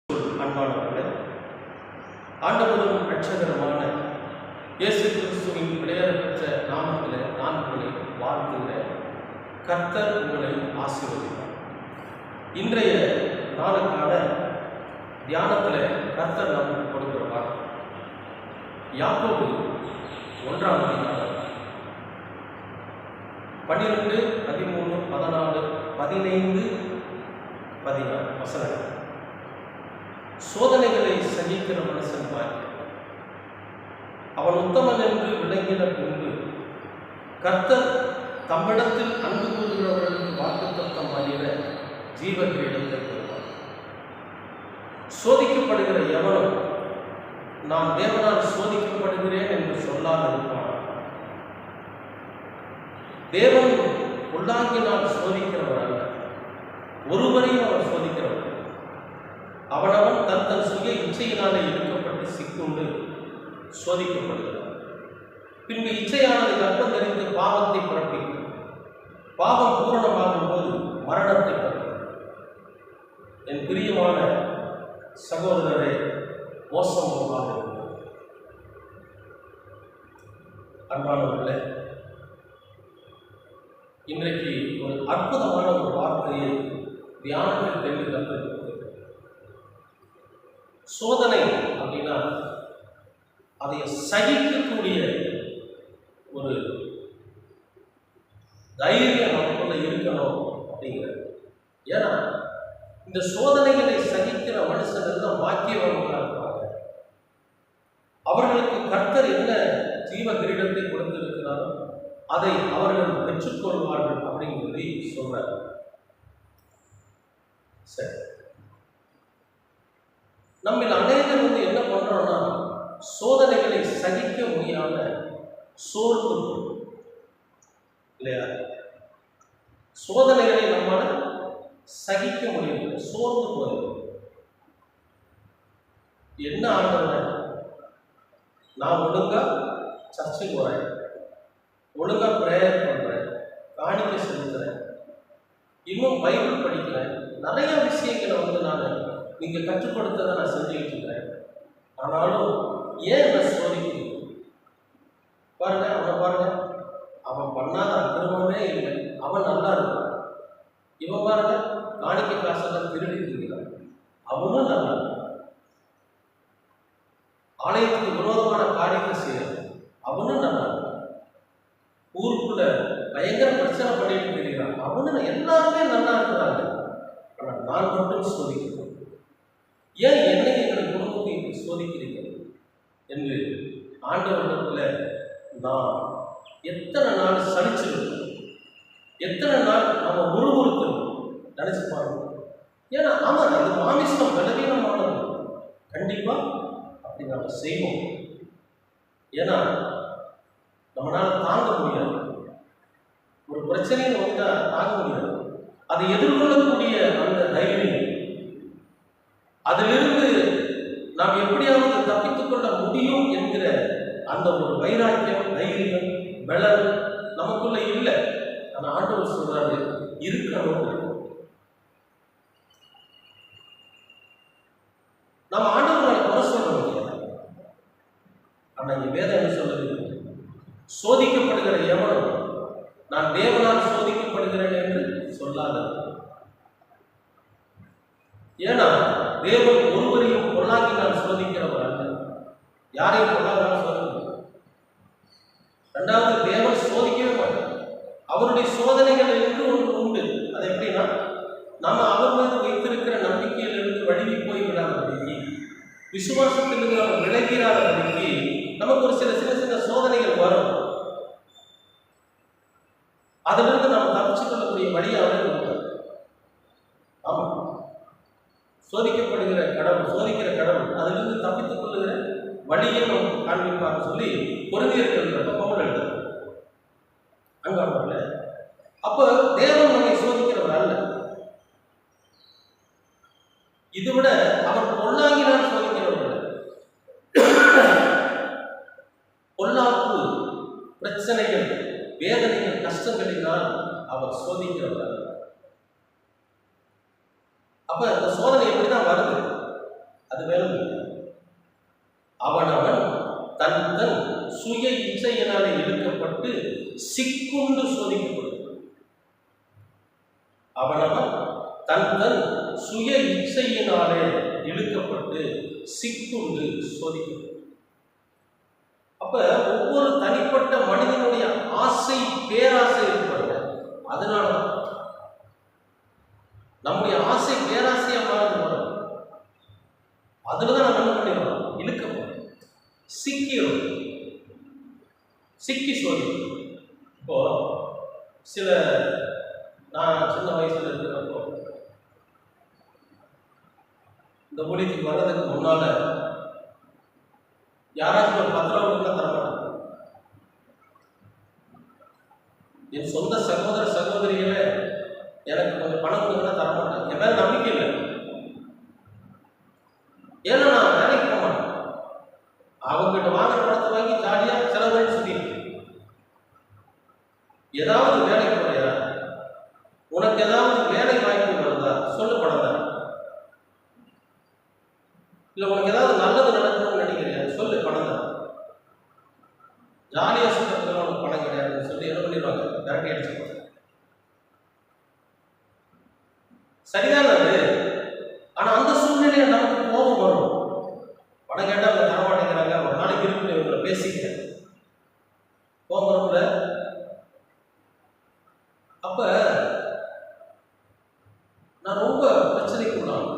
அன்பானவர்களே, ஆண்டவரும் இரட்சகருமான இயேசு கிறிஸ்துவின் விலையேறப்பெற்ற நாமத்திலே நான் உங்களை வாழ்த்துகிறேன். கர்த்தர் உங்களை ஆசீர்வதிப்பார். இன்றைய நாளுக்கான தியானத்தில் கர்த்தர் நமக்கு கொடுக்கிற வார்த்தை யாக்கோபு 1ஆம் அதிகாரம் 12, 13, 14, 15, 16 வசனங்கள். சோதனைகளை சகிக்கிற மனுஷன் பாக்கியவான். அவன் உத்தமன் என்று விளங்கின பின்பு கர்த்தர் தம்மிடத்தில் அன்பு கூறுகிறவர்களுக்கு வாக்குத்தத்தம் அறிகிற ஜீவ கிரீடத்தை பெறுவார். சோதிக்கப்படுகிற எவனும் நான் தேவனால் சோதிக்கப்படுகிறேன் என்று சொல்லாதிருப்பான். தேவன் உள்ளாங்கினால் சோதிக்கிறவர் அல்ல, ஒருவரையும் அவர் சோதிக்கிறவர். அவனவன் தன் சுய இச்சையினாலே இழுக்கப்பட்டு சிக்குண்டு சோதிக்கப்படுகிறார். பின்பு இச்சையானது கற்பம் தெரிந்து பாவத்தை பிறப்பிக்கும். பாவம் பூரணமாகும் போது மரணத்தை பிறப்பிக்கும். என் பிரியமான சகோதரரை மோசம் போகாது. அன்பானவர்களே, இன்றைக்கு ஒரு அற்புதமான ஒரு வார்த்தையை தியானத்தில் தெரிந்து கற்றுக் சோதனை அப்படின்னா அதை சகிக்கக்கூடிய ஒரு தைரியம் நமக்குள்ள இருக்கணும் அப்படிங்கிறது. ஏன்னா இந்த சோதனைகளை சகிக்கிற மனுஷன் எல்லாம் பாக்கியவான்களாக இருப்பாங்க. அவர்களுக்கு கர்த்தர் என்ன ஜீவ கிரீடத்தை கொடுத்திருக்கிறாரோ அதை அவர்கள் பெற்றுக்கொள்வார்கள் அப்படின்னு சொல்லி சொல்றார். சரி, நம்ம அநேகர் என்ன பண்றோம்னா சோதனைகளை சகிக்க முடியாம சோர்ந்து இல்லையா? சோதனைகளை நம்மால சகிக்க முடியல, சோர்ந்து போயிடும். என்ன ஆண்டவன், நான் ஒழுங்கா சர்ச்சைக்கு போறேன், ஒழுங்கா பிரேயர் பண்றேன், காணிக்கை செலுத்துறேன், இன்னும் பைபிள் படிக்கிறேன், நிறைய விஷயங்களை நான் நீங்க கற்றுக் கொடுத்ததை நான் செஞ்சுக்கிட்டு இருக்கிறேன். ஆனாலும் ஏன் என்ன சோதிக்கிறீங்க? பாருங்க, அவனை பாருங்க, அவன் பண்ணாத அக்கிரமமே இல்லை, அவன் நல்லா இருக்கான். இவன் பாருங்க, காணிக்கை காசெல்லாம் திருடிட்டு இருக்கிறான், அவனும் நல்லா இருக்கான். ஆலயத்துக்கு விரோதமான காரியத்தை செய்யறான், அவனும் நல்லா இருக்கான். ஊருக்குள்ள பயங்கர பிரச்சனை பண்ணிட்டு இருக்கிறான், அவனும் எல்லாருமே நல்லா இருக்கிறாங்க. ஆனால் நான் மட்டும் சோதிக்கிறேன். ஏன் என்னை எங்களை குடும்பத்தை இப்படி சோதிக்கிறீங்க என்று ஆண்டவரிடத்தில் நான் எத்தனை நாள் சலிச்சிருக்கோம், எத்தனை நாள் நம்ம உருவுறுத்தணும் நினைச்சு பாருங்க. ஏன்னா ஆமாம், அது மாமிசம் பலவீனமானது, கண்டிப்பா அப்படி நம்ம செய்வோம். ஏன்னா நம்மளால தாங்க முடியாது, ஒரு பிரச்சனைன்னு வந்தா தாங்க முடியாது. அதை எதிர்கொள்ளக்கூடிய அந்த தைரியம், அதிலிருந்து நாம் எப்படியாவது தப்பித்துக் கொள்ள முடியும் என்கிற அந்த ஒரு வைராக்கியம், தைரியம், பலம் நமக்குள்ள இல்லை. ஆனால் ஆண்டவர் சொல்றாரு இருக்கணும். நம்ம ஆண்டவர்களை குறை சொல்ல முடியாது. ஆனா இங்க வேதம் என்ன சொல்லுது? சோதிக்கப்படுகிற எவனும் நான் தேவனால் சோதிக்கப்படுகிறேன் என்று சொல்லாத. ஏன்னா தேவன் ஒருவரையும் பொருளாக்கினால் சோதிக்கிறவர் அல்ல, யாரையும் பொருளாதாரம் சோதிக்க. ரெண்டாவது, தேவன் சோதிக்கவே மாட்டார். அவருடைய சோதனைகள் என்று ஒன்று உண்டு. அது எப்படின்னா, நம்ம அவர் மீது வைத்திருக்கிற நம்பிக்கையிலிருந்து வழுவி போய் விடாதபடிக்கு, விசுவாசத்திலிருந்து அவர் விலகிறாதபடிக்கு நமக்கு ஒரு சில சின்ன சோதனைகள் வரும். அதிலிருந்து நாம் தப்பிச்சு கொள்ளக்கூடிய வழியாக கொடுத்தார். ஆமா, சோதிக்கப்படுகிற கடவுள், சோதிக்கிற கடவுள் அதிலிருந்து தப்பித்துக் கொள்ளுகிற வழியை நமக்கு காண்பிப்பார் சொல்லி கொரிந்தியர்கள் பவுல் எழுதுறார். அங்க அப்ப தேவன் நம்மை சோதிக்கிறவர் அல்ல, இதுவிட அவர் பொல்லாங்கினால் சோதிக்கிறவர். பொல்லாப்பு, பிரச்சனைகள், வேதனைகள், கஷ்டங்களினால் அவர் சோதிக்கிறவர் அல்ல. அப்ப அந்த சோதனை எப்படிதான் வருது? அது வேணும். அவனவன் தன் தன் சுய இச்சையினாலே இழுக்கப்பட்டு சிக்குண்டு சோதிக்கப்படும். அவனவன் தன் தன் சுய இச்சையினாலே இழுக்கப்பட்டு சிக்குண்டு சோதிக்கப்படும். அப்ப ஒவ்வொரு தனிப்பட்ட மனிதனுடைய ஆசை பேராசை இருப்பாங்க. அதனாலதான் நம்முடைய ஆசை பேராசையா மாறுது. அதுலதான் நம்ம என்ன பண்ணிடுறோம், இழுக்கப்படும், சிக்கிடும், சிக்கி சோதிக்கும். இப்போ சில நான் சின்ன வயசுல இருக்கிறப்போ இந்த ஊழியத்துக்கு வர்றதுக்கு முன்னால யாராச்சும் ஒரு 10 ரூபா கூட தரமாட்டாங்க. என் சொந்த சகோதர சகோதரிகளே எனக்கு கொஞ்சம் பணம் கொடுத்தா தரமாட்டாங்க. என் மேல நம்பிக்கை இல்லை. ஏன்னா நான் வேலைக்கு போக மாட்டேன். அவங்ககிட்ட வாங்குற பணத்தை வாங்கி ஜாலியா செலவு சுத்தி ஏதாவது வேலைக்கு போறியா, உனக்கு ஏதாவது வேலை வாய்ப்பு வருதா சொல்லு, பணம் தரேன். இல்ல உனக்கு ஏதாவது நல்லது நடக்கணும்னு நினைக்கிறியா சொல்லு, பணம் தரேன். ஜாலியா சொல்றதுக்கு உனக்கு பணம் கிடையாதுன்னு சொல்லி என்ன பண்ணிடுவாங்க, கரெக்டாக அடிச்சுப்பாங்க. சரிதான் அது. ஆனா அந்த சூழ்நிலையில நமக்கு கோபம் வரும். பணம் கேட்டா அவங்க தர மாட்டேங்கிறாங்க, ஒரு நாளைக்கு இருக்கு இவங்களை பேசிக்கிறேன், கோபம் வரும்ல. அப்ப நான் ரொம்ப பிரச்சனைக்குள்ளான்,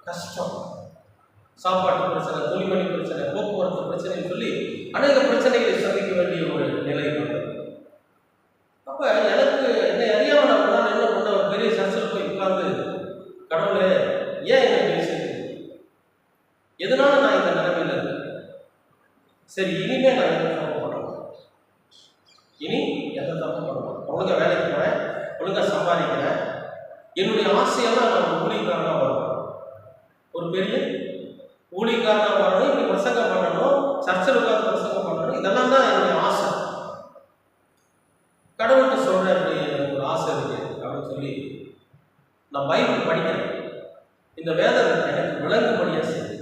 கஷ்டம், சாப்பாட்டு பிரச்சனை, துணிமணி பிரச்சனை, போக்குவரத்து பிரச்சனைன்னு சொல்லி அநேக பிரச்சனைகளை சந்திக்க வேண்டிய ஒரு நிலை வந்தது. அப்ப எனக்கு என்ன அறியாம நான் என்ன பண்ண, ஒரு பெரிய சர்ச்சில் போய் உட்கார்ந்து, கடவுளே ஏன் என்ன பேசுறது, எதனால நான் இந்த நிலைமையில இருக்கேன், சரி இனிமே நான் எந்த தப்பு பண்ணணும், இனி எந்த தப்பு பண்ணணும், ஒழுங்கா வேலைக்கு போறேன், ஒழுங்கா சம்பாதிக்கிறேன், என்னுடைய ஆசையெல்லாம் நான் ஒரு ஊழியக்காரனா வரணும், ஒரு பெரிய ஊழியக்காரனா வரணும், இப்படி பிரசங்கம் பண்ணணும், சர்ச்சில் உட்கார்ந்து பிரசங்கம் பண்ணணும், இதெல்லாம் தான் என்னுடைய ஆசை. கடவுள்கிட்ட சொல்றேன், அப்படி எனக்கு ஒரு ஆசை இருக்கு அப்படின்னு சொல்லி நான் பைபிள் படிக்கிறேன். இந்த வேதம் எனக்கு விளங்கும்படியா செய்யுது,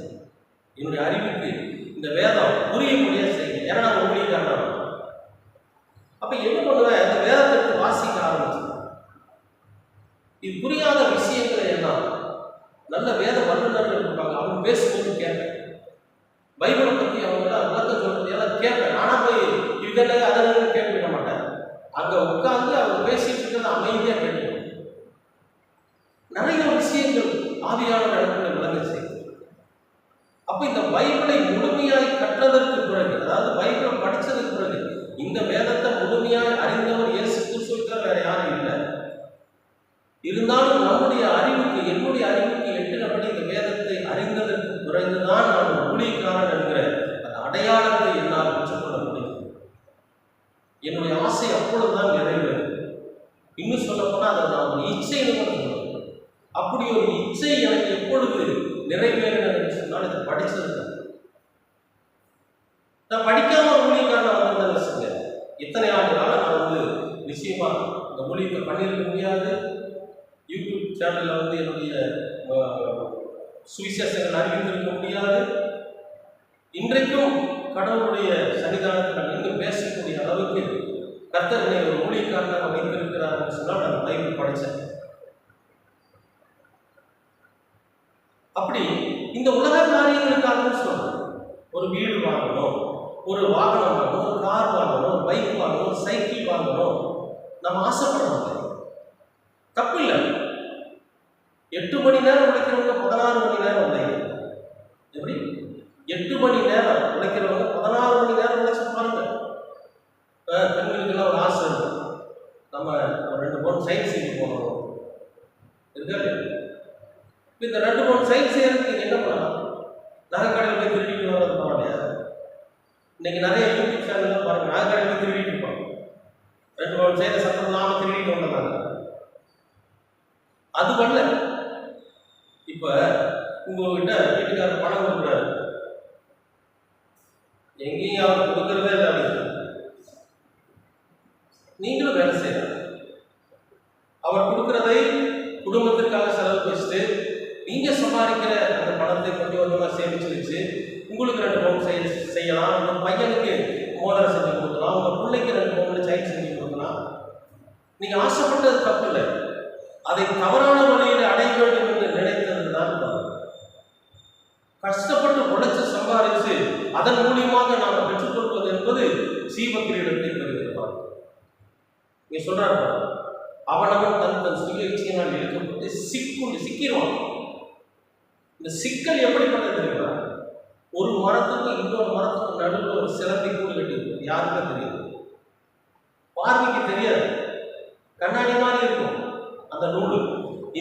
என்னுடைய அறிவுக்கு இந்த வேதம் புரியக்கூடியா செய்யுது. ஏன்னா நான் ஊழியக்காரனா. அப்ப என்ன பண்ணுவேன், இந்த வேதத்தை வாசிக்க ஆரம்பிச்சேன். இது புரியாத விஷயங்களை எல்லாம் நல்ல வேத வல்லுநர்கள் இருப்பாங்க, அவங்க பேசும்போது கேட்பேன். பைபிளை பத்தி அவங்க விளக்கம் சொல்றது எல்லாம் கேட்பேன். நானா போய் இதெல்லாம் அதெல்லாம் கேட்க மாட்டேன். அங்க உட்கார்ந்து அவங்க பேசிட்டு இருக்கிறத அமைதியா கேட்கணும். நிறைய விஷயங்கள் ஆவியான இடத்துல விளங்க செய்யும். அப்ப இந்த பைபிளை முழுமையாய் கற்றதற்கு பிறகு, அதாவது பைபிளை படிச்சதுக்கு பிறகு, இந்த வேதத்தை முழுமையாய் அறிந்தவர் இயேசு கிறிஸ்துவுக்கு வேற யாரும் இல்லை. இருந்தாலும் நம்முடைய அறிவுக்கு, என்னுடைய அறிவுக்கு எட்டினபடி இந்த வேதத்தை அறிந்ததற்கு பிறகுதான் நான் ஊழியக்காரன் என்கிற அந்த அடையாளத்தை என்னால் பெற்றுக்கொள்ள முடியும். என்னுடைய ஆசை அப்பொழுதுதான் நிறைவேறும். இன்னும் சொல்ல போனா அதை நான் ஒரு இச்சைன்னு சொல்லுவேன். அப்படி ஒரு இச்சை எனக்கு எப்பொழுது நிறைவேறினது சொன்னால் இதை படிச்சது. நான் படிக்காம ஊழியக்காரன் வந்திருந்தேன்னு வச்சுங்க, இத்தனை ஆண்டு காலம் நான் நிச்சயமா இந்த ஊழியத்தை பண்ணியிருக்க முடியாது. யூடியூப் சேனலில் என்னுடைய சுவிசேஷங்கள் அறிவித்திருக்க முடியாது. இன்றைக்கும் கடவுளுடைய சன்னிதானத்தில் நின்று பேசக்கூடிய அளவுக்கு கர்த்தர் என்னை ஒரு ஊழியக்காரனாக வைத்திருக்கிறார் சொன்னால் நான் பைபிள் படித்தேன். அப்படி இந்த உலக காரியங்களுக்காக சொல்றேன். ஒரு வீடு வாங்கணும், ஒரு வாகனம் வாங்கணும், ஒரு கார் வாங்கணும், ஒரு பைக் வாங்கணும், ஒரு சைக்கிள் வாங்கணும், நம்ம ஆசைப்படுறோம். தப்பு இல்லை. 8 மணி நேரம் உழைக்கிறவங்க 16 மணி நேரம் உழைங்க. எப்படி 8 மணி நேரம் உழைக்கிறவங்க 16 மணி நேரம் உழைச்சு பாருங்க. பெண்களுக்கெல்லாம் ஒரு ஆசை இருக்கும், நம்ம ஒரு 2 பவுன் சைன் செய்து போகணும் இருக்காது. இந்த 2 பவுன் சைன் செய்யறதுக்கு என்ன பண்ணலாம்? நகைக்கடையில் போய் திருடிட்டு வர்றது பரவாயில்லையா? இன்னைக்கு நிறைய யூடியூப் சேனல்லாம் பாருங்க, நகைக்கடையில் போய் திருடிட்டு இருப்பாங்க. 2 பவுன் சைனை சத்தம் இல்லாமல் திருடிட்டு வந்தாங்க. அது பண்ணல. இப்ப உங்ககிட்ட வீட்டுக்காரர் பணம் கொடுக்குறாரு, எங்கேயும் அவர் கொடுக்கறதே இல்லை அப்படின்னு நீங்களும் வேலை செய்யலாம். அவர் கொடுக்கறதை குடும்பத்திற்காக செலவு வச்சுட்டு நீங்க சம்பாதிக்கிற அந்த பணத்தை கொஞ்சம் கொஞ்சமா ரூபாய் சேமிச்சு வச்சு உங்களுக்கு 2 பவுன் செய்யலாம். உங்கள் பையனுக்கு மோதிரம் செஞ்சு கொடுக்கலாம், உங்கள் பிள்ளைக்கு 2 பவுன் செயின் செஞ்சு கொடுக்கலாம். நீங்கள் ஆசைப்பட்டது தப்பு இல்லை, அதை தவறான வழியில் அடைய வேண்டும் என்று நினைத்தது தான் தவறு. கஷ்டப்பட்டு உழைச்சு சம்பாதிச்சு அதன் மூலியமாக நாம் பெற்றுக்கொள்வது என்பது சீவக்கிரீடத்தை பெறுகிறார். நீங்க சொல்றாரு, அவனவன் தன் சுய இச்சையினால் இழுக்கப்பட்டு சிக்கிடுவான். இந்த சிக்கல் எப்படிப்பட்டது தெரியுமா? ஒரு மரத்துக்கும் இன்னொரு மரத்துக்கும் நடுவில் ஒரு சிலந்தி கூடு கட்டி யாருக்கும் தெரியாது, பார்வைக்கு தெரியாது, கண்ணாடி மாதிரி இருக்கும் அந்த நூல்.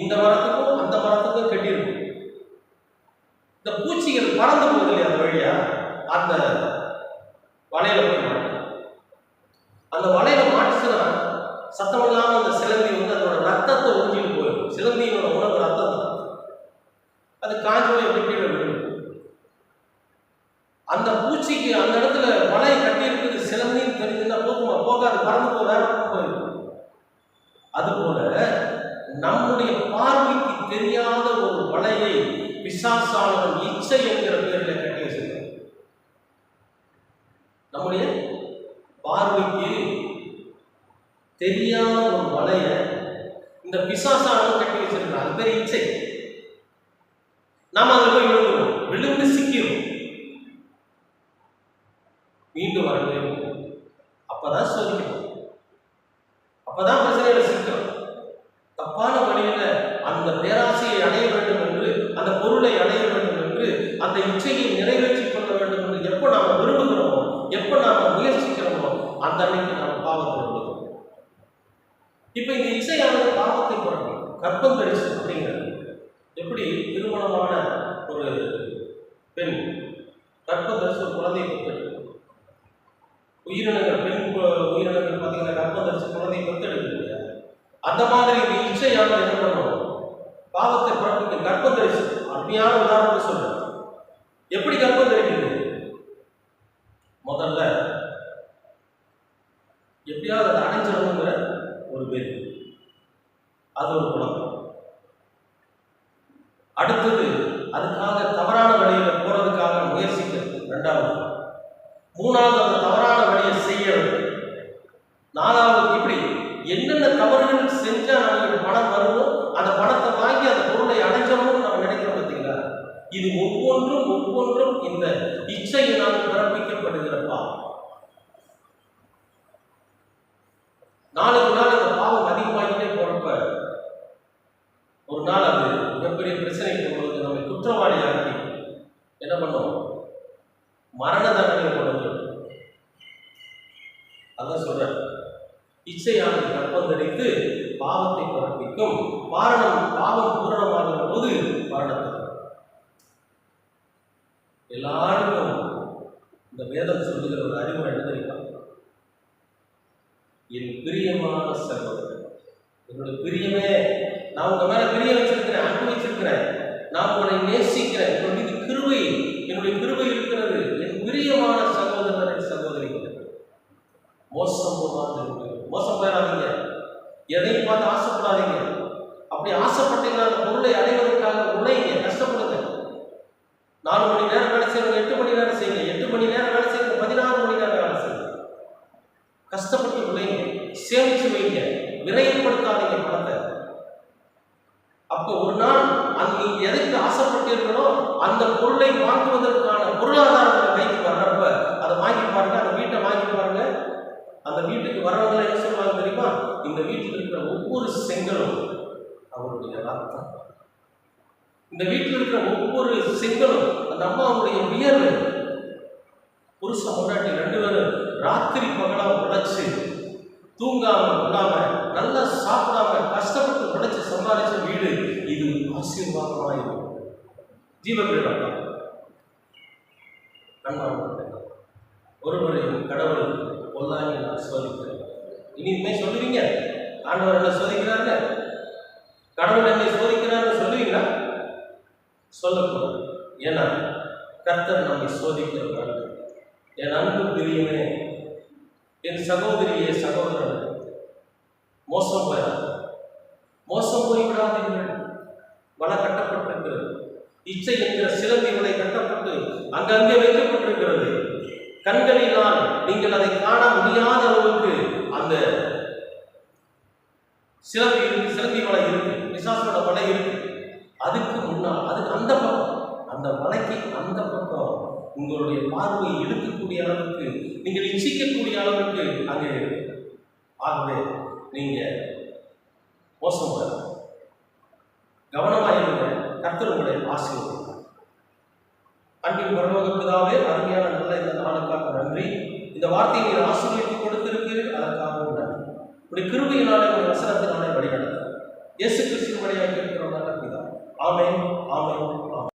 இந்த மரத்துக்கும் அந்த மரத்துக்கும் கட்டியிருக்கும். இந்த பூச்சிகள் பறந்து போகுது இல்லையா அந்த வழியா, அந்த வலையில போய் மாட்டோம். அந்த வலையில மாட்டுச்சுன்னா சத்தம் இல்லாம அந்த சிலந்தி அதோட ரத்தத்தை உறிஞ்சிட்டு போயிடும். சிலந்தியோட உணவு ரத்தம் தான். அது காஞ்சி போய் எப்படி கீழே விழும். அந்த பூச்சிக்கு அந்த இடத்துல வலை கட்டி இருக்குது சிலந்தின்னு தெரிஞ்சுன்னா போகுமா? போகாது, பறந்து போக வேற போயிடும். அதுபோல நம்முடைய பார்வைக்கு தெரியாத ஒரு வலையை பிசாசானவன் இச்சை என்கிற பேரில் கட்டி வச்சிருக்கான். நம்முடைய பார்வைக்கு தெரியாத ஒரு வலைய இந்த பிசாசானவன் கட்டி வச்சிருக்கான். அது பேர் இச்சை. நாம அதில் போய் விழுந்துடும், விழுந்து சிக்கிறோம், மீண்டும் வரவே. அப்பதான் சோதிக்கணும், அப்பதான் பிரச்சனையில சிக்கிறோம். தப்பான வழியில அந்த பேராசையை அடைய வேண்டும் என்று, அந்த பொருளை அடைய வேண்டும் என்று, அந்த இச்சையை நிறைவேற்றிக் கொள்ள வேண்டும் என்று எப்போ நாம விரும்புகிறோமோ, எப்போ நாம முயற்சிக்கிறோமோ, அந்த அன்னைக்கு நாம் பாவத்தில் விழுகிறோம். இப்ப இந்த இச்சையானது பாவத்தை பிறக்கும். கர்ப்பம் தரிசு அப்படிங்கிறது எப்படி? திருமணமான ஒரு பெண் கர்ப்பம் தரிசு ஒரு குழந்தையை பெற்றெடுக்கும். உயிரினங்கள், பெண் உயிரினங்கள் பார்த்தீங்கன்னா கர்ப்பம் தரிசு குழந்தையை பெற்றெடுக்க முடியாது. அந்த மாதிரி இந்த இச்சையானது என்ன பண்ணுவோம்? பாவத்தை பிறப்பிக்கும். கர்ப்பம் தரிசு அருமையான உதாரணத்தை சொல்றேன். எப்படி கர்ப்பம் தரிக்கிறது? முதல்ல எப்படியாவது அதை அடைஞ்சிடணுங்கிற ஒரு பேர், அது ஒரு குணம். அடுத்தது அதுக்காக தவறான வழியில போறதுக்காக முயற்சிக்கிறது, 2வது. 3வது அந்த தவறான வழியை செய்யறது. 4வது இப்படி என்னென்ன தவறுகள் செஞ்சா நமக்கு பணம் வருமோ அந்த பணத்தை வாங்கி அந்த பொருளை அடைஞ்சோம்னு நம்ம நினைக்கிறோம். பார்த்தீங்களா? இது ஒவ்வொன்றும் இந்த இச்சையினால் பிறப்பிக்கப்படுகிற பாவம். நாளுக்கு நாள் இந்த பாவம் அதிகமாகிட்டே போறப்ப ஒரு நாள் அது மிகப்பெரிய பிரச்சனைக்கு பொழுது நம்மை குற்றவாளியாக்கி என்ன பண்ணுவோம்? மரண தண்டனை கொண்டு. அதான் சொல்ற, இச்சையானது கர்ப்பம் தரித்து பாவத்தை பிறப்பிக்கும். பாவம் பூரணமாகிற போது மரணத்தை. எல்லாருக்கும் இந்த வேதம் சொல்லுகிற ஒரு அறிவுரை என்ன தெரியுமா? என் பிரியமான சகோதரர், என்னுடைய பிரியமே, நான் உங்க மேல பிரிய வச்சிருக்கிறேன், அன்பு வச்சிருக்கிறேன், நான் உங்களை நேசிக்கிறேன், என்னுடைய கிருபை இருக்கிறது. என் பிரியமான சகோதரர் சகோதரிகள், மோசம் போயிடாதீங்க, எதையும் பார்த்து ஆசைப்படாதீங்க. அப்படி ஆசைப்பட்டீங்கன்னா அந்த பொருளை அடைவதற்காக உழைங்க, கஷ்டப்படுங்க. 4 மணி நேரம் வேலை செய்யணும், 8 மணி நேரம் செய்யுங்க. 8 மணி நேரம் வேலை செய்யணும், 16 மணி நேரம் வேலை செய்யுங்க. கஷ்டப்பட்டு உழைங்க, சேமிச்சு வைங்க, விரயப்படுத்தாதீங்க பணத்தை. அப்போ ஒரு நாள் நீங்க எதுக்கு ஆசைப்பட்டீர்களோ அந்த பொருளை வாங்குவதற்கான பொருளாதாரத்தை கைக்கு வர்றப்ப அதை வாங்கி பாருங்க, அந்த வீட்டை வாங்கி பாருங்க. அந்த வீட்டுக்கு வர்றவங்க என்ன சொல்லுவாங்க தெரியுமா? இந்த வீட்டில் இருக்கிற ஒவ்வொரு செங்கலும் அவருடைய ரத்தம், இந்த வீட்டில் இருக்கிற ஒவ்வொரு செங்கலும் அந்த அம்மாவுடைய வியர்வை. புருஷன் முன்னாடி 2 பேரும் ராத்திரி பகலா உழைச்சு தூங்காம கொள்ளாம நல்லா சாப்பிடாம கஷ்டப்பட்டு உழைச்சு சம்பாதிச்ச வீடு இது ஆசீர்வாதமாக இருக்கும். ஜீவகிரீடம் ஒருவரையும் கடவுள் பொல்லாங்கி நான் சோதிக்கிறேன். இனிமே சொல்லுவீங்க, ஆண்டவர் என்ன சோதிக்கிறாரு, கடவுள் என்னை சோதிக்கிறாருன்னு சொல்லுவீங்களா? சொல்லக்கூடாது. ஏன்னா கர்த்தர் நம்மை சோதிக்கிறார். என் அன்பு பிரியமே, என் சகோதரியே சகோதரன், மோசம் போய்விடாதீர்கள். வலை கட்டப்பட்டிருக்கிறது, இச்சை என்கிற சிலந்தி வலை கட்டப்பட்டு அங்கங்கே வைக்கப்பட்டிருக்கிறது. கண்களினால் நீங்கள் அதை காண முடியாத அளவுக்கு அந்த சிலந்தி வலை இருக்கு, பிசாசோட வலை இருக்கு. அதுக்கு முன்னால், அதுக்கு அந்த பக்கம், அந்த வலைக்கு அந்த பக்கம் உங்களுடைய பார்வையை இழுக்கக்கூடிய அளவுக்கு, நீங்கள் இச்சிக்கக்கூடிய அளவுக்கு அங்கே இருக்கு. ஆகவே நீங்க மோசம் வர கவனமாயிருங்க. கர்த்தர் உங்களை ஆசீர்வதிப்பார். அன்பின் பரலோக பிதாவே, அருமையான நல்ல இந்த நாளுக்காக நன்றி. இந்த வார்த்தையை நீர் ஆசீர்வதித்து கொடுத்திருக்கிறீர்கள், அதற்காக நன்றி. இப்படி கிருபையினாலே ஒரு வசனத்தினாலே வழிநடத்த இயேசு கிறிஸ்துவின் வழியாக இருக்கிறோம். ஆமென், ஆமென், ஆமென்.